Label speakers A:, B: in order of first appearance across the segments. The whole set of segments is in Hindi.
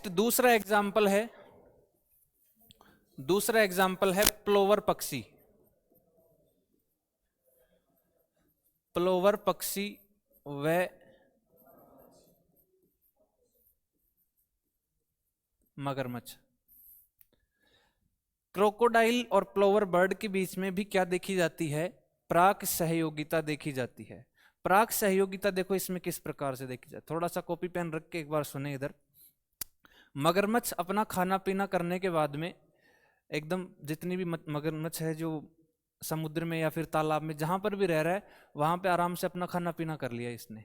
A: नेक्स्ट दूसरा एग्जाम्पल है प्लोवर पक्षी। प्लोवर पक्षी व मगरमच्छ। क्रोकोडाइल और प्लोवर बर्ड के बीच में भी क्या देखी जाती है? प्राक सहयोगिता देखी जाती है। प्राक सहयोगिता देखो इसमें किस प्रकार से देखी जाती है, थोड़ा सा कॉपी पेन रख के एक बार सुने इधर। मगरमच्छ अपना खाना पीना करने के बाद में एकदम जितनी भी मगरमच्छ है जो समुद्र में या फिर तालाब में जहां पर भी रह रहा है वहां पे आराम से अपना खाना पीना कर लिया इसने।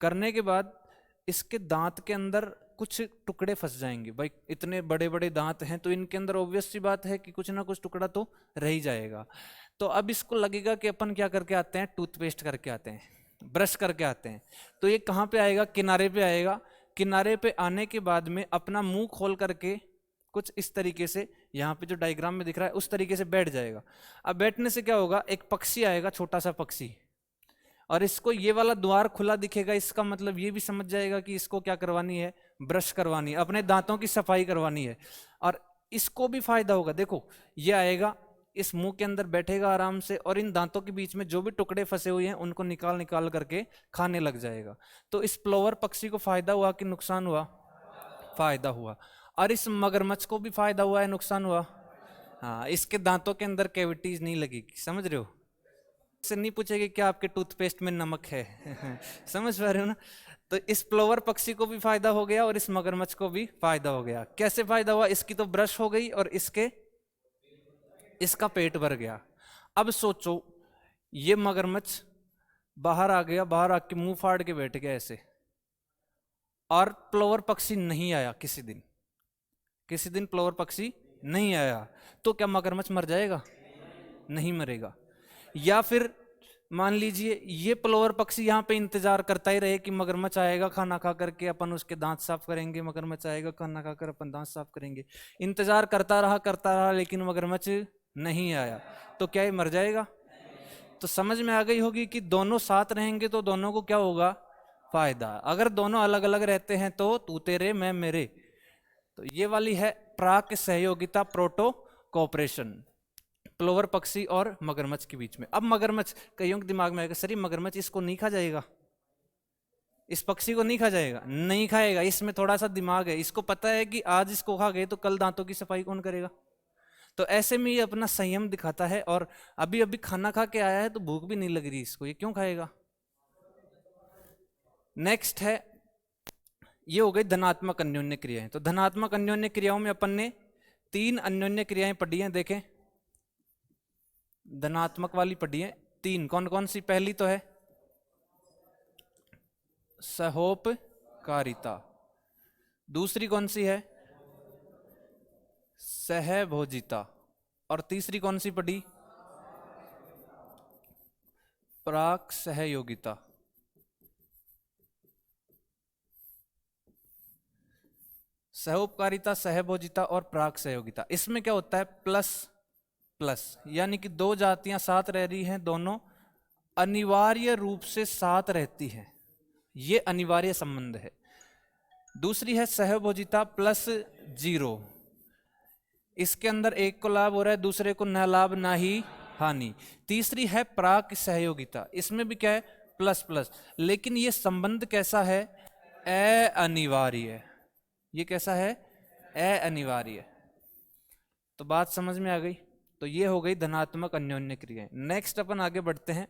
A: करने के बाद इसके दांत के अंदर कुछ टुकड़े फंस जाएंगे। भाई इतने बड़े बड़े दांत हैं तो इनके अंदर ऑब्वियस सी बात है कि कुछ ना कुछ टुकड़ा तो रह ही जाएगा। तो अब इसको लगेगा कि अपन क्या करके आते हैं, टूथपेस्ट करके आते हैं, ब्रश करके आते हैं। तो ये कहाँ पे आएगा? किनारे पे आएगा। किनारे पे आने के बाद में अपना मुंह खोल करके कुछ इस तरीके से, यहाँ पे जो डायग्राम में दिख रहा है उस तरीके से बैठ जाएगा। अब बैठने से क्या होगा, एक पक्षी आएगा, छोटा सा पक्षी, और इसको ये वाला द्वार खुला दिखेगा। इसका मतलब ये भी समझ जाएगा कि इसको क्या करवानी है, ब्रश करवानी है, अपने दांतों की सफाई करवानी है। और इसको भी फायदा होगा। देखो ये आएगा, इस मुंह के अंदर बैठेगा आराम से, और इन दांतों के बीच में जो भी टुकड़े फंसे हुए हैं उनको निकाल निकाल करके खाने लग जाएगा। तो इस प्लोवर पक्षी को फायदा हुआ कि नुकसान हुआ? फायदा हुआ। और इस मगरमच्छ को भी फायदा हुआ है, नुकसान हुआ? हाँ, इसके दांतों के अंदर कैविटीज नहीं लगेगी। समझ रहे हो? से नहीं पूछेगी क्या आपके टूथपेस्ट में नमक है। समझ पा रहे हो ना? तो इस प्लोवर पक्षी को भी फायदा हो गया और इस मगरमच्छ को भी फायदा हो गया। कैसे फायदा हुआ? इसकी तो ब्रश हो गई और इसका पेट भर गया। अब सोचो ये मगरमच्छ बाहर आ गया, बाहर आके मुंह फाड़ के बैठ गया ऐसे, और प्लोवर पक्षी नहीं आया किसी दिन प्लोवर पक्षी नहीं आया, तो क्या मगरमच्छ मर जाएगा? नहीं मरेगा। या फिर मान लीजिए ये प्लोवर पक्षी यहाँ पे इंतजार करता ही रहे कि मगरमच्छ आएगा, खाना खा करके अपन उसके दांत साफ करेंगे, मगरमच्छ आएगा, खाना खाकर अपन दांत साफ करेंगे। इंतजार करता रहा लेकिन मगरमच्छ नहीं आया, तो क्या ये मर जाएगा? तो समझ में आ गई होगी कि दोनों साथ रहेंगे तो दोनों को क्या होगा? फायदा। अगर दोनों अलग अलग रहते हैं तो तू तेरे मैं मेरे। तो ये वाली है प्राक सहयोगिता, प्रोटो कोऑपरेशन, प्लोवर पक्षी और मगरमच्छ के बीच में। अब मगरमच्छ, कईयों के दिमाग में आएगा सर ये मगरमच्छ इसको नहीं खा जाएगा, इस पक्षी को नहीं खा जाएगा? नहीं खाएगा। इसमें थोड़ा सा दिमाग है, इसको पता है कि आज इसको खा गए तो कल दांतों की सफाई कौन करेगा। तो ऐसे में ये अपना संयम दिखाता है, और अभी अभी खाना खा के आया है तो भूख भी नहीं लग रही इसको, ये क्यों खाएगा? नेक्स्ट है, ये हो गई धनात्मक अन्योन्य क्रियाएं। तो धनात्मक अन्योन्य क्रियाओं में अपन ने 3 अन्योन्य क्रियाएं पढ़ी हैं। देखें, धनात्मक वाली पढ़ी है 3। कौन कौन सी? पहली तो है सहोपकारिता, दूसरी कौन सी है? सहभोजिता, और तीसरी कौन सी पढ़ी? प्राक सहयोगिता। सहोपकारिता, सहभोजिता और प्राक सहयोगिता। इसमें क्या होता है? प्लस प्लस, यानी कि दो जातियां साथ रह रही हैं, दोनों अनिवार्य रूप से साथ रहती हैं, ये अनिवार्य संबंध है। दूसरी है सहभोजिता प्लस 0, इसके अंदर एक को लाभ हो रहा है, दूसरे को न लाभ ना ही हानि। तीसरी है प्राक सहयोगिता, इसमें भी क्या है? प्लस प्लस, लेकिन ये संबंध कैसा है? अनिवार्य। ये कैसा है? अनिवार्य। तो बात समझ में आ गई। तो ये हो गई धनात्मक अन्योन्य क्रियाएं। नेक्स्ट अपन आगे बढ़ते हैं।